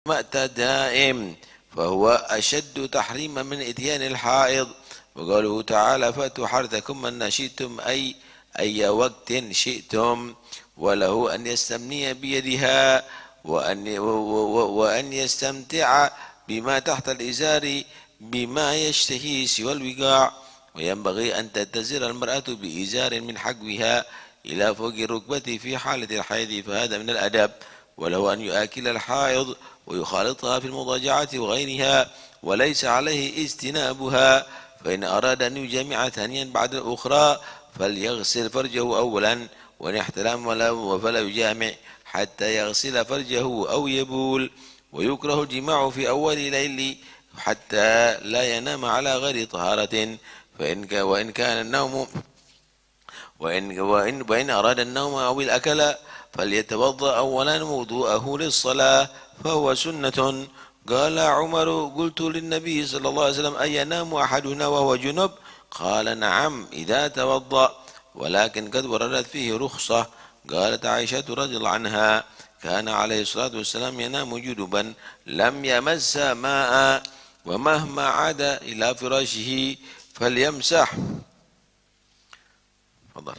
مأت دائم فهو أشد تحريما من إتيان الحائض. وقوله تعالى فأتوا حرثكم من شئتم أي وقت شئتم، وله أن يستمني بيدها وأن يستمتع بما تحت الإزار بما يشتهي سوى الوقاع. وينبغي أن تتزر المرأة بإزار من حقوها إلى فوق الركبة في حالة الحيض، فهذا من الأدب. وله أن يؤكل الحائض ويخالطها في المضاجعة وغيرها، وليس عليه اجتنابها. فإن أراد أن يجامع ثانيا بعد الأخرى فليغسل فرجه أولا، وإن احتلم فلا يجامع حتى يغسل فرجه أو يبول. ويكره الجماع في أول الليل حتى لا ينام على غير طهارة. وإن كان النوم وإن أراد النوم أو الأكل فليتوضأ أولا وضوءه للصلاة فهو سنة. قال عمر قلت للنبي صلى الله عليه وسلم أينام أحدنا وهو جنب؟ قال نعم إذا توضأ، ولكن قد وردت فيه رخصة. قالت عائشة رضي الله عنها كان عليه الصلاة والسلام ينام جنبا لم يمس ماء، ومهما عاد إلى فراشه فليمسح. تفضل.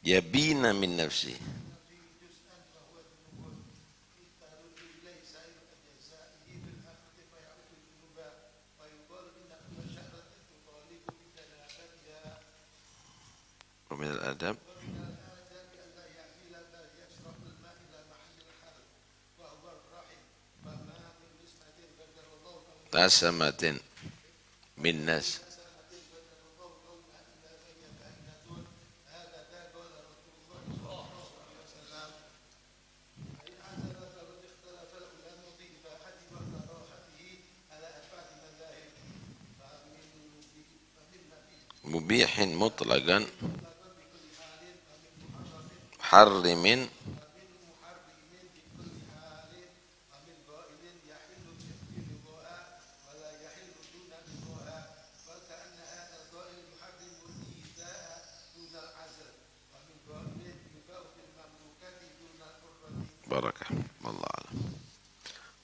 يبين من نفسه. ومن الآداب تسمة من ناس. مبيح مطلقا حرم بركة. والله أعلم.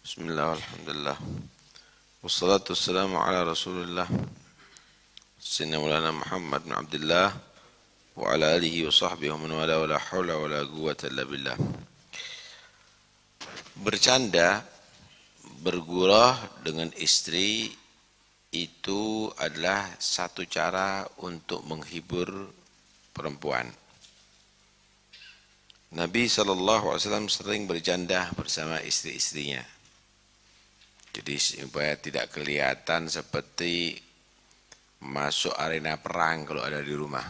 بسم الله والحمد لله والصلاة والسلام على رسول الله سيدنا مولانا محمد بن عبد الله وعلى آله وصحبه ومن والاه ولا حول ولا قوة إلا بالله. Bercanda, bergurau dengan istri itu adalah satu cara untuk menghibur perempuan. Nabi SAW sering bercanda bersama istri-istrinya. Jadi supaya tidak kelihatan seperti masuk arena perang kalau ada di rumah.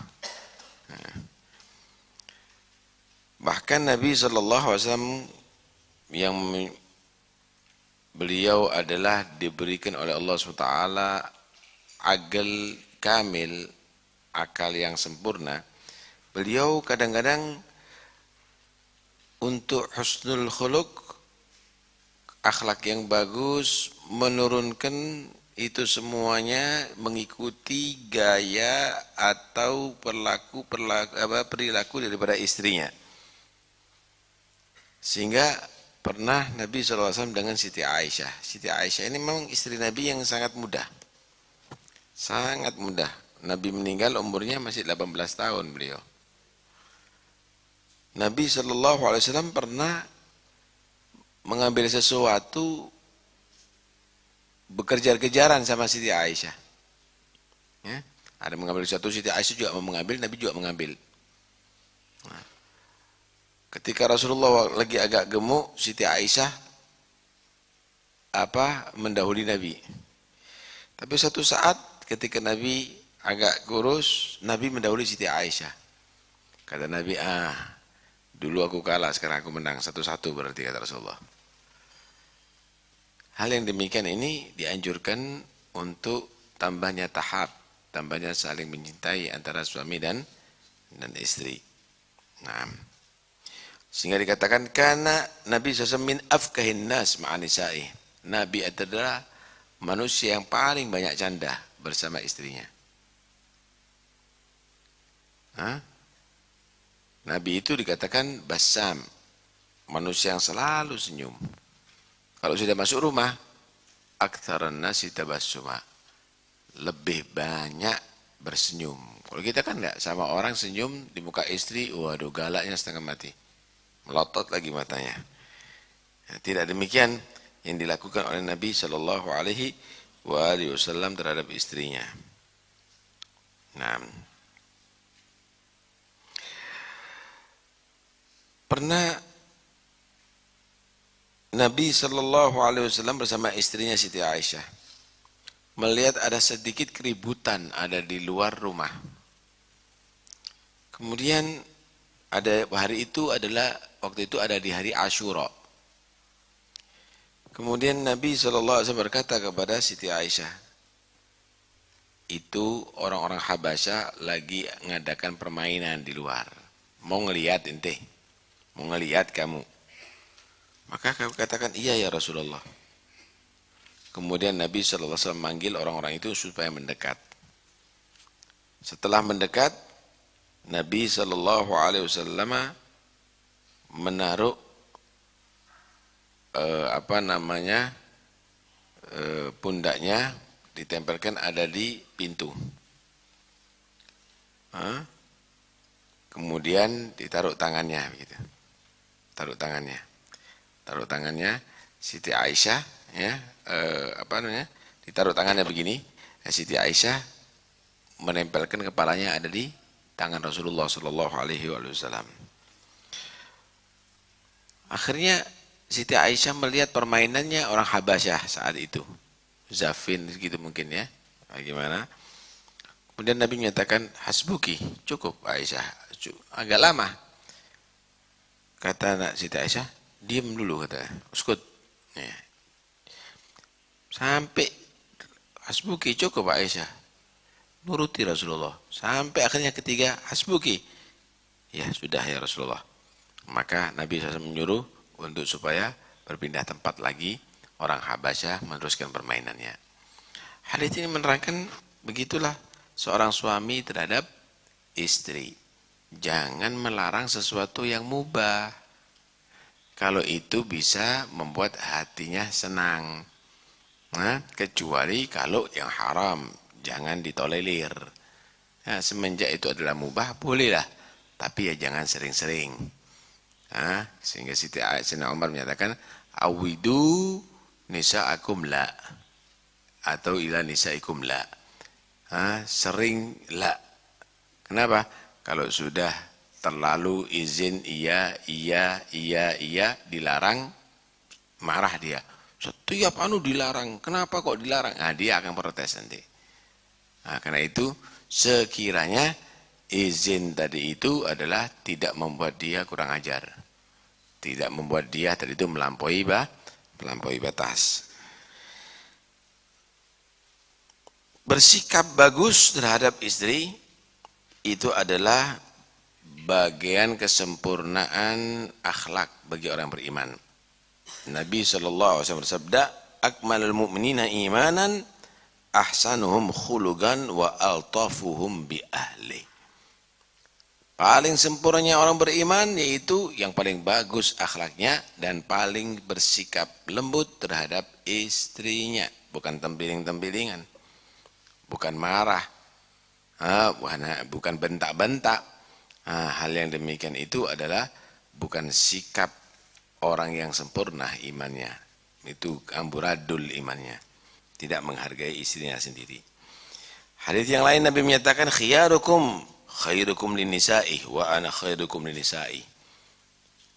Bahkan Nabi SAW yang beliau adalah diberikan oleh Allah SWT akal kamil, akal yang sempurna. Beliau kadang-kadang untuk husnul khuluq, akhlak yang bagus, menurunkan itu semuanya mengikuti gaya atau perilaku daripada istrinya. Sehingga pernah Nabi SAW dengan Siti Aisyah. Siti Aisyah ini memang istri Nabi yang sangat muda. Sangat muda. Nabi meninggal umurnya masih 18 tahun beliau. Nabi SAW pernah mengambil sesuatu, bekerja-kejaran sama Siti Aisyah. Ya, ada mengambil sesuatu, Siti Aisyah juga mau mengambil, Nabi juga mengambil. Nah, ketika Rasulullah lagi agak gemuk, Siti Aisyah mendahului Nabi. Tapi satu saat ketika Nabi agak kurus, Nabi mendahului Siti Aisyah. Kata Nabi, dulu aku kalah, sekarang aku menang. 1-1 berarti kata Rasulullah. Hal yang demikian ini dianjurkan untuk tambahnya tahap, tambahnya saling mencintai antara suami dan istri. Nah, sehingga dikatakan karena Nabi SAW min afkahin nas ma'anisa'i. Nabi adalah manusia yang paling banyak canda bersama istrinya. Hah? Nabi itu dikatakan basam, manusia yang selalu senyum. Kalau sudah masuk rumah, aktsaran nasi tabassuma, lebih banyak bersenyum. Kalau kita kan enggak, sama orang senyum di muka istri, waduh galaknya setengah mati. Melotot lagi matanya. Nah, tidak demikian yang dilakukan oleh Nabi Shallallahu Alaihi Wasallam terhadap istrinya. Nah, pernah Nabi Shallallahu Alaihi Wasallam bersama istrinya Siti Aisyah melihat ada sedikit keributan ada di luar rumah. Kemudian ada hari itu adalah waktu itu ada di hari Asyura. Kemudian Nabi SAW berkata kepada Siti Aisyah, itu orang-orang Habasyah lagi ngadakan permainan di luar. Mau ngelihat ente? Mau ngelihat kamu? Maka kau katakan, iya ya Rasulullah. Kemudian Nabi SAW manggil orang-orang itu supaya mendekat. Setelah mendekat, Nabi SAW menaruh pundaknya ditempelkan ada di pintu. Kemudian ditaruh tangannya, begitu. Taruh tangannya Siti Aisyah, ya, ditaruh tangannya begini. Siti Aisyah menempelkan kepalanya ada di tangan Rasulullah Shallallahu Alaihi Wasallam. Akhirnya Siti Aisyah melihat permainannya orang Habasyah saat itu, Zafin gitu mungkin ya, bagaimana? Kemudian Nabi menyatakan hasbuki, cukup Aisyah, agak lama. Kata Siti Aisyah, diam dulu katanya, uskut. Ya. Sampai hasbuki, cukup Aisyah. Nuruti Rasulullah. Sampai akhirnya ketiga, hasbuki. Ya sudah ya Rasulullah. Maka Nabi SAW menyuruh untuk supaya berpindah tempat lagi orang Habasyah meneruskan permainannya. Hadits ini menerangkan begitulah seorang suami terhadap istri. Jangan melarang sesuatu yang mubah. Kalau itu bisa membuat hatinya senang. Nah, kecuali kalau yang haram. Jangan ditolerir. Nah, semenjak itu adalah mubah, bolehlah. Tapi ya jangan sering-sering. Nah, sehingga Siti Aisyah Umar menyatakan, awidu nisa'akum la. Atau ila nisaikum la. Nah, sering la. Kenapa? Kalau sudah terlalu izin iya, dilarang, marah dia. Setiap dilarang. Kenapa kok dilarang? Nah, dia akan protes nanti. Nah, karena itu sekiranya izin tadi itu adalah tidak membuat dia kurang ajar. Tidak membuat dia tadi itu melampaui batas. Bersikap bagus terhadap istri itu adalah bagian kesempurnaan akhlak bagi orang beriman. Nabi SAW bersabda, akmalul mu'minina imanan ahsanuhum khuluqan wa altafuhum bi ahli. Paling sempurnanya orang beriman yaitu yang paling bagus akhlaknya dan paling bersikap lembut terhadap istrinya, bukan tempiling-tempilingan, bukan marah, bukan bentak-bentak. Hal yang demikian itu adalah bukan sikap orang yang sempurna imannya. Itu amburadul imannya. Tidak menghargai istrinya sendiri. Hadits yang lain Nabi menyatakan khairukum linisa'i wa ana khairukum linisa'i.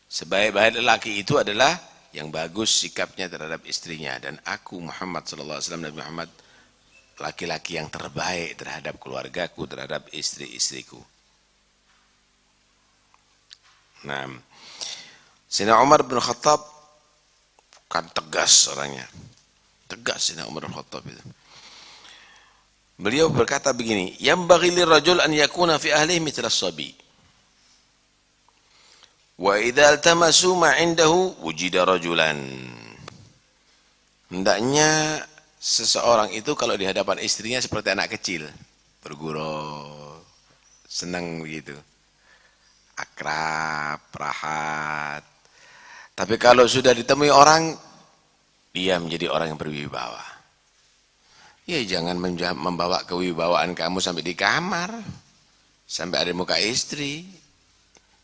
Sebaik-baik lelaki itu adalah yang bagus sikapnya terhadap istrinya, dan aku Muhammad sallallahu alaihi wasallam, Nabi Muhammad, laki-laki yang terbaik terhadap keluargaku, terhadap istri-istriku. Nah, Sayyidina Umar bin Khattab kan tegas orangnya. Tegas Sayyidina Umar bin Khattab itu. Beliau berkata begini, "Yanbaghi lirrajul an yakuna fi ahlihi mithla as-sabi. Wa idza altamasu ma 'indahu wujida rajulan." Hendaknya seseorang itu kalau di hadapan istrinya seperti anak kecil, bergurau, senang begitu, akrab, rahat. Tapi kalau sudah ditemui orang, dia menjadi orang yang berwibawa. Ya jangan membawa kewibawaan kamu sampai di kamar, sampai ada muka istri.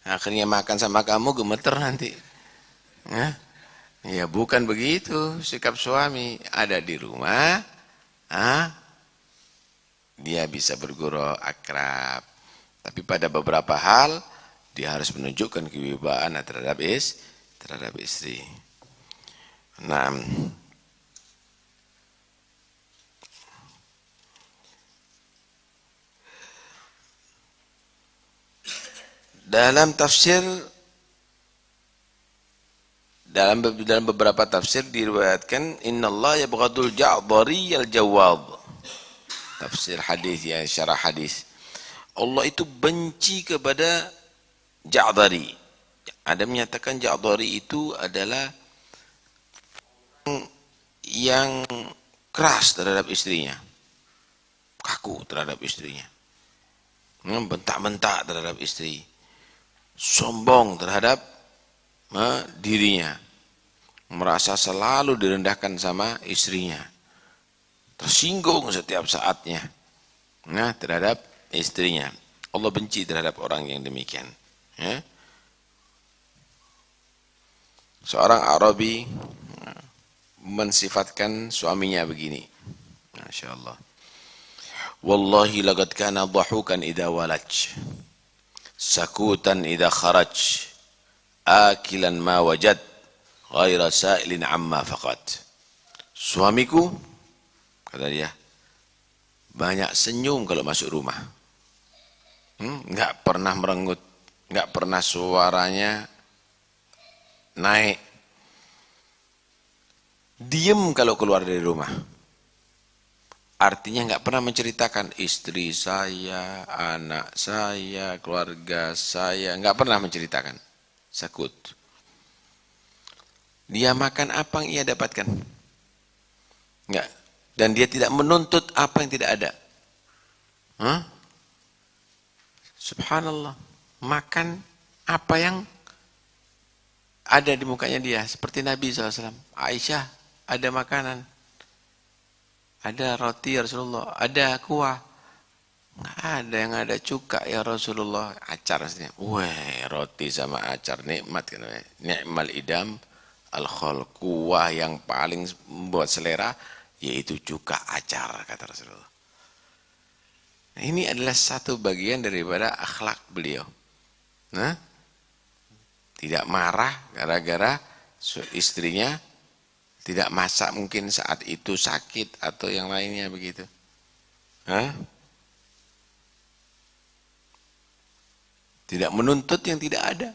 Akhirnya makan sama kamu gemeter nanti. Ya bukan begitu sikap suami. Ada di rumah, dia bisa bergurau akrab. Tapi pada beberapa hal dia harus menunjukkan kewibawaan terhadap istri. Nah, dalam tafsir, dalam beberapa tafsir diriwayatkan innallaha yabghadul ja'dhari al-jawad. Tafsir hadis ya, syarah hadis. Allah itu benci kepada Ja'dhari. Ada menyatakan Ja'dhari itu adalah yang keras terhadap istrinya, kaku terhadap istrinya, bentak-bentak terhadap istri, sombong terhadap dirinya, merasa selalu direndahkan sama istrinya, tersinggung setiap saatnya terhadap istrinya. Allah benci terhadap orang yang demikian. Seorang Arabi mensifatkan suaminya begini, Masya Allah, "Wallahi laqad kana dhahukan idha walaj, sakutan idha kharaj, akilan ma wajad, ghaira sa'ilin amma faqat." Suamiku, kata dia, banyak senyum kalau masuk rumah. Enggak pernah merenggut, enggak pernah suaranya naik. Diem kalau keluar dari rumah. Artinya enggak pernah menceritakan istri saya, anak saya, keluarga saya, enggak pernah menceritakan. Sakut. Dia makan apa yang ia dapatkan? Enggak. Dan dia tidak menuntut apa yang tidak ada. Subhanallah. Makan apa yang ada di mukanya dia. Seperti Nabi SAW. Aisyah, ada makanan. Ada roti ya Rasulullah. Ada kuah. Nggak ada yang ada cuka ya Rasulullah. Acar. Wah, roti sama acar. Nikmat. Ni'mal idam al-khol. Kuah yang paling membuat selera, yaitu cuka acar, kata Rasulullah. Nah, ini adalah satu bagian daripada akhlak beliau. Tidak marah gara-gara istrinya tidak masak mungkin saat itu sakit atau yang lainnya begitu. Tidak menuntut yang tidak ada.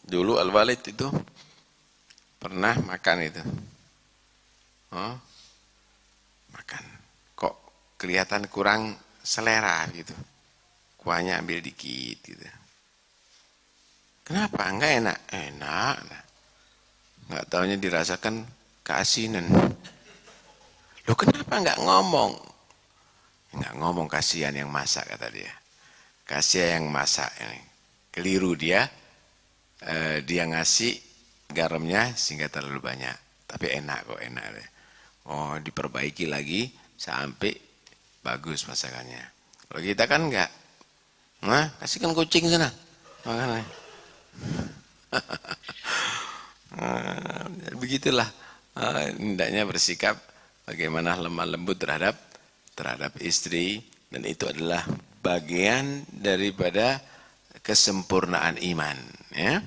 Dulu Al-Walid itu pernah makan itu. Makan. Kok kelihatan kurang selera gitu. Kuahnya ambil dikit gitu. Kenapa? Enggak enak? Enak. Enggak taunya dirasakan keasinan. Loh kenapa enggak ngomong? Enggak ngomong, kasihan yang masak, kata dia. Kasihan yang masak. Keliru dia. Dia ngasih garamnya sehingga terlalu banyak. Tapi enak kok, enak. Oh, diperbaiki lagi sampai bagus masakannya. Kalau kita kan enggak. Kasihkan kucing sana. Makan. Begitulah hendaknya bersikap bagaimana lemah lembut terhadap istri, dan itu adalah bagian daripada kesempurnaan iman, ya.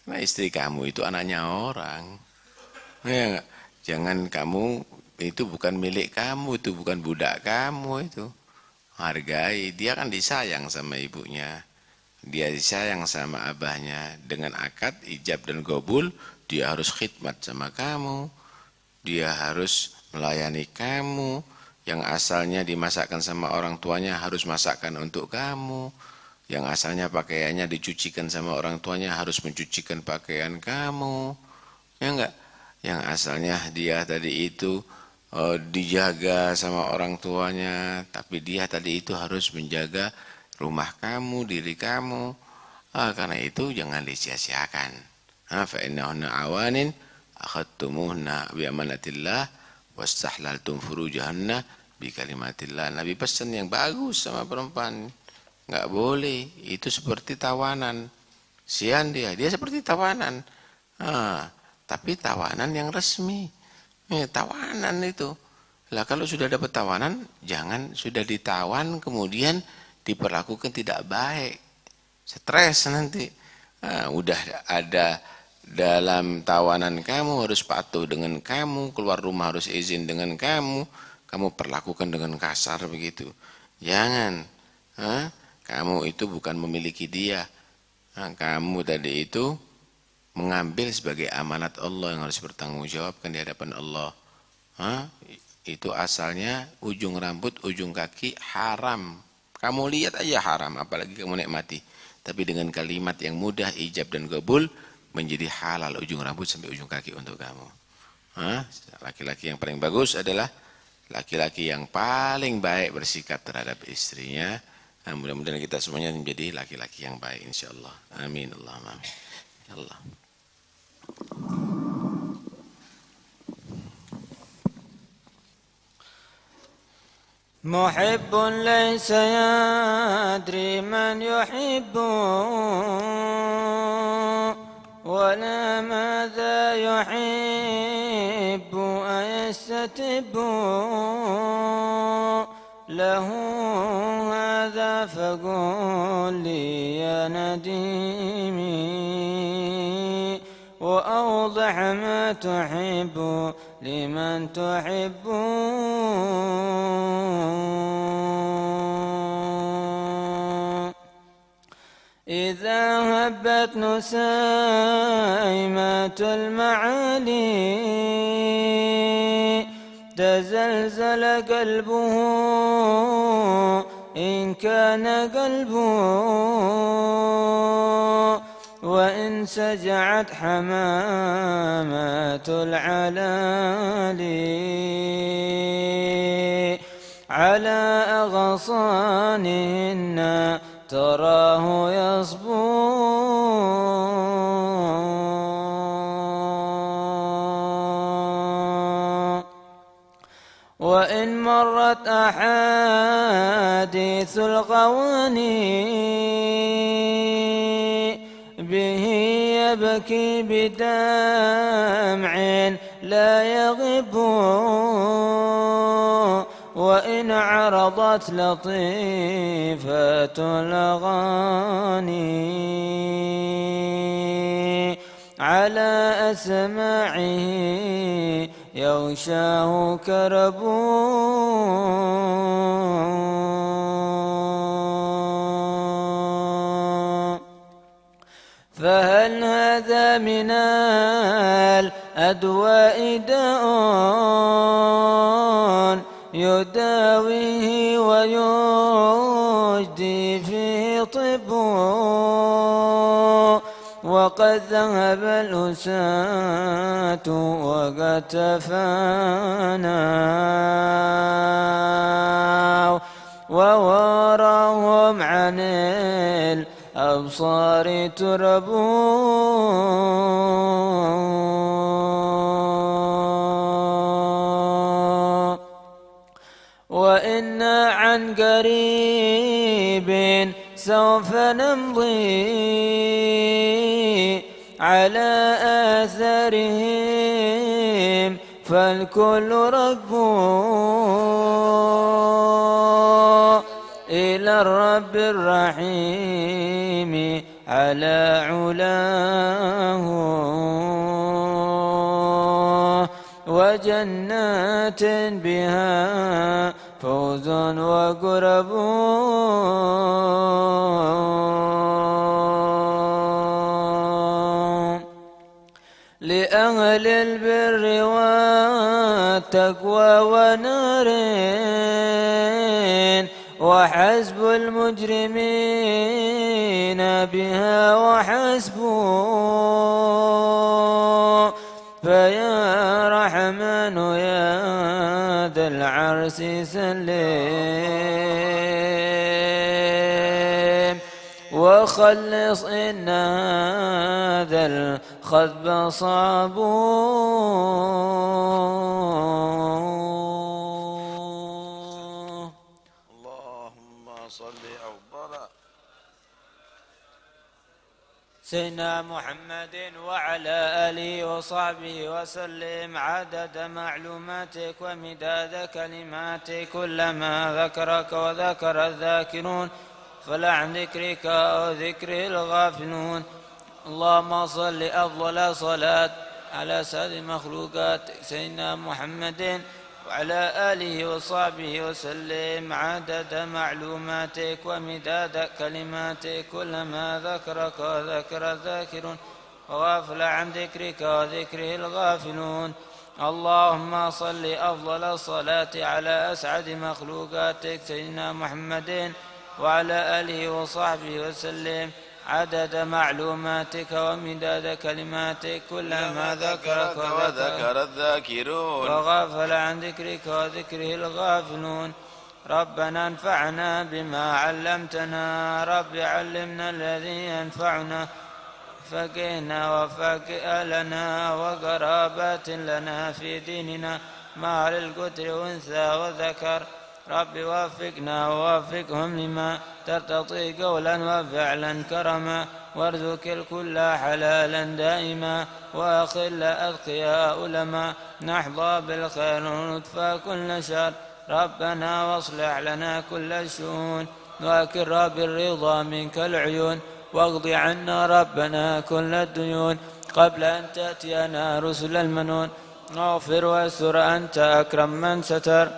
Karena istri kamu itu anaknya orang, ya. Jangan kamu, itu bukan milik kamu, itu bukan budak kamu, itu hargai. Dia kan disayang sama ibunya, dia disayang sama abahnya. Dengan akad ijab dan qabul, dia harus khidmat sama kamu, dia harus melayani kamu, Yang asalnya dimasakkan sama orang tuanya harus masakkan untuk kamu. Yang asalnya pakaiannya dicucikan sama orang tuanya harus mencucikan pakaian kamu. Ya enggak? Yang asalnya dia tadi itu dijaga sama orang tuanya, tapi dia tadi itu harus menjaga rumah kamu, diri kamu. Karena itu jangan disia-siakan. Fa innahunna awanin akhadtumuhunna bi amanatillah wastahlaltum furujahanna bi kalimatillah. Nabi pesan yang bagus sama perempuan. Enggak boleh, itu seperti tawanan. Sian dia seperti tawanan. Tapi tawanan yang resmi. Tawanan itu. Lah kalau sudah dapat tawanan, jangan sudah ditawan kemudian diperlakukan tidak baik. Stres nanti. Udah ada dalam tawanan kamu harus patuh dengan kamu, keluar rumah harus izin dengan kamu perlakukan dengan kasar begitu. Jangan. Kamu itu bukan memiliki dia. Kamu tadi itu mengambil sebagai amanat Allah yang harus bertanggung jawabkan di hadapan Allah. Itu asalnya ujung rambut, ujung kaki haram. Kamu lihat aja haram, apalagi kamu nikmati. Tapi dengan kalimat yang mudah, ijab dan qabul, menjadi halal ujung rambut sampai ujung kaki untuk kamu. Laki-laki yang paling bagus adalah laki-laki yang paling baik bersikap terhadap istrinya. Mudah-mudahan kita semuanya menjadi laki-laki yang baik insyaallah. Amin Allahumma amin. Ya Allah. محب ليس يدري من يحب ولا ماذا يحب أيستتب له هذا فقل لي يا نديمي وأوضح ما تحب لمن تحب إذا هبت نسيمات المعالي تزلزل قلبه إن كان قلبه وإن سجعت حمامات العلالي على أغصانهن تراه يصبو وإن مرت أحاديث الغواني به يبكي بدمع لا يغب وإن عرضت لطيفة الأغاني على أسماعه يغشاه كرب فهل هذا من الأدواء داء يداويه ويجدي فيه طب وقد ذهب الأساة وقد تفانوا ووراهم عن الأبصار تربوا وإنا عن قريب سوف نمضي على آثارهم فالكل ركب إلى الرب الرحيم على علاه وجنات بها فوز وقرب لأهل البر تقوى ونار وحسب المجرمين بها وحسبوا فيا رحمن يا ذا العرش سلم وخلص إن هذا الخذب صعب اللهم صل أفضل سيدنا محمد وعلى آله وصحبه وسلم عدد معلوماتك ومداد كلماتك كلما ذكرك وذكر الذاكرون فلا عن ذكرك أو ذكره الغافلون. اللهم صل أفضل صلاة على سيد المخلوقات سيدنا محمد وعلى آله وصحبه وسلم عدد معلوماتك ومداد كلماتك كلما ذكرك وذكر الذاكرون وغافل عن ذكرك وذكره الغافلون. اللهم صل أفضل الصلاة على أسعد مخلوقاتك سيدنا محمد وعلى آله وصحبه وسلم عدد معلوماتك ومداد كلماتك كلما ذكرك وذكر الذاكرون وغافل عن ذكرك وذكره الغافلون. ربنا انفعنا بما علمتنا رب علمنا الذي ينفعنا فقهنا وفقه لنا وقرابات لنا في ديننا مع للقدر أنثى وذكر رب وفقنا ووفقهم لما ترتضي قولا وفعلا كرما وارزق الكل حلالا دائما واخل أذقياء علما نحظى بالخير ونطفى كل شر ربنا واصلح لنا كل الشؤون واكر بالرضا منك العيون واقض عنا ربنا كل الديون قبل أن تأتينا رسل المنون اغفر واستر أنت أكرم من ستر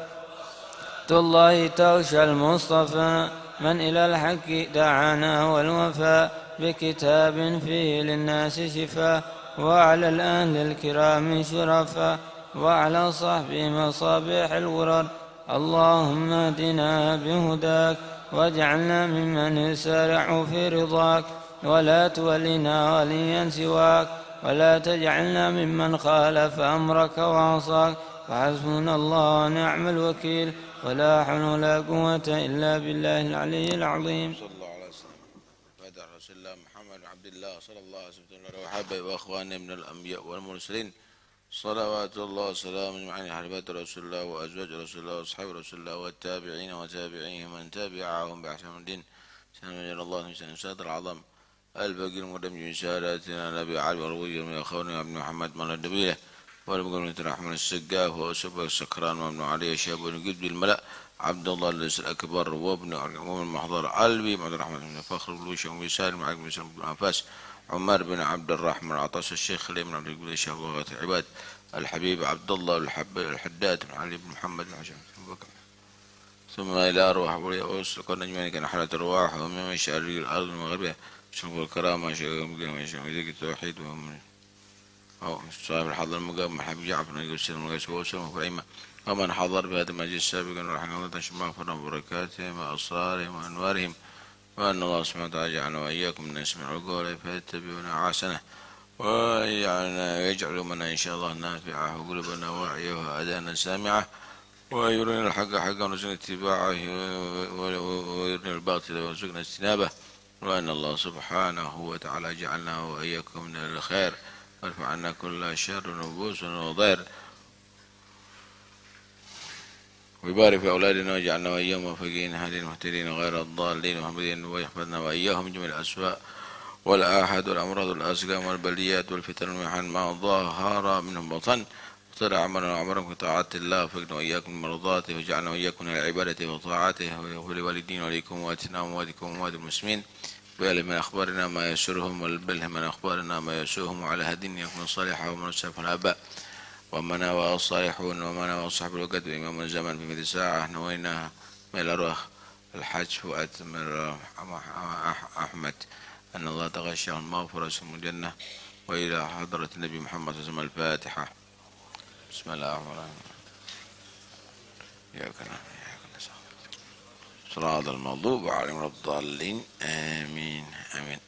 الله تغشى المصطفى من إلى الحق دعانا والوفاء بكتاب فيه للناس شفاء وعلى الأهل الكرام شرفاء وعلى صحبه مصابيح الغرر. اللهم اهدنا بهداك واجعلنا ممن يسارع في رضاك ولا تولنا وليا سواك ولا تجعلنا ممن خالف أمرك وعصاك فحسبنا الله ونعم الوكيل ولا حول ولا قوة إلا بالله العلي العظيم. صلى الله عليه وسلم بعد رسول الله محمد عبد الله صلى الله عليه وسلم وحبه وأخوانه من الأنبياء والمرسلين صلوات الله وسلامه على أهل رسول الله وأزواج رسول الله وأصحاب رسول الله والتابعين وتابعيهم من تابعهم بأحسن الدين سنجعل الله من سيد العظم الباقي المقدم رسالاتنا نبي علي وروي من أخواني ابن محمد من النبيه والمقام الرحمن السقاف وأسبق السكران وابن علي شاب ونجد بالملأ عبد الله الليث الأكبر وابن المحضر علبي عبد الرحمن بن فخر بلوش ومسالم علي بن سلم بن عفاس عمر بن عبد الرحمن عطاس الشيخ خليل بن عبد القدير الشيخ لغة العباد الحبيب عبد الله الحداد بن علي بن محمد بن عشان ثم إلى أرواح وسلك النجمان كان حالة أرواح ومن مشارق الأرض المغربية شرف الكرامة شيخ التوحيد ومن صاحب الحضر المقام محمد جعفر بن يوسف وسلم وفريمة ومن حضر بهذا المجلس سابقا ورحمة الله تشمع فرنا وبركاتهم وأسرارهم وأنوارهم وأن الله سبحانه وتعالى جعلنا وإياكم من يسمع القول فيتبعون أحسنه ويجعل منا إن شاء الله نافعه وقلوبنا واعية وأذانا سامعة ويرينا الحق حقا ورزقنا اتباعه ويرينا الباطل ورزقنا اجتنابه وأن الله سبحانه وتعالى جعلنا وإياكم من الخير وارفع عنا كل شر ونبوس وضير ويبارك في أولادنا ويجعلنا وإياهم موفقين هادين مهتدين غير الضالين محمدين ويحفظنا وإياهم جميع الأسواء والآحاد والأمراض والأسقام والبليات والفتن والمحن ما ظهر منهم بطن وطلع عمرنا وعمركم طاعات الله وفقنا وإياكم من مرضاته وجعلنا وإياكم من العبادة وطاعته ولوالدين وليكم وواتنا ووالدكم ووالد المسلمين ويعلم من أخبارنا ما يسرهم والبلهم من أخبارنا ما يسوهم وعلى هدين يكون صالحا ومن السلف الآباء ومنا والصالحون ومنا وصحب الوقت وإمام الزمن في مثل ساعة نوينا من الأرواح الحج فؤاد من أحمد أن الله تغشاهم المغفرة ثم الجنة وإلى حضرة النبي محمد صلى الله عليه وسلم الفاتحة. بسم الله الرحمن الرحيم. إياك نعبد وإياك نستعين صراط المغضوب عليهم ولا الضالين آمين آمين.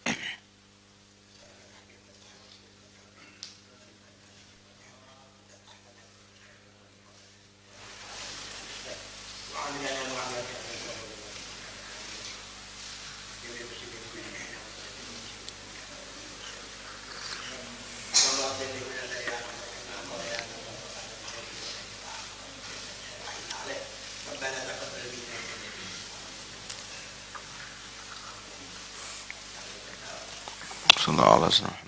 صلى الله عليه وسلم.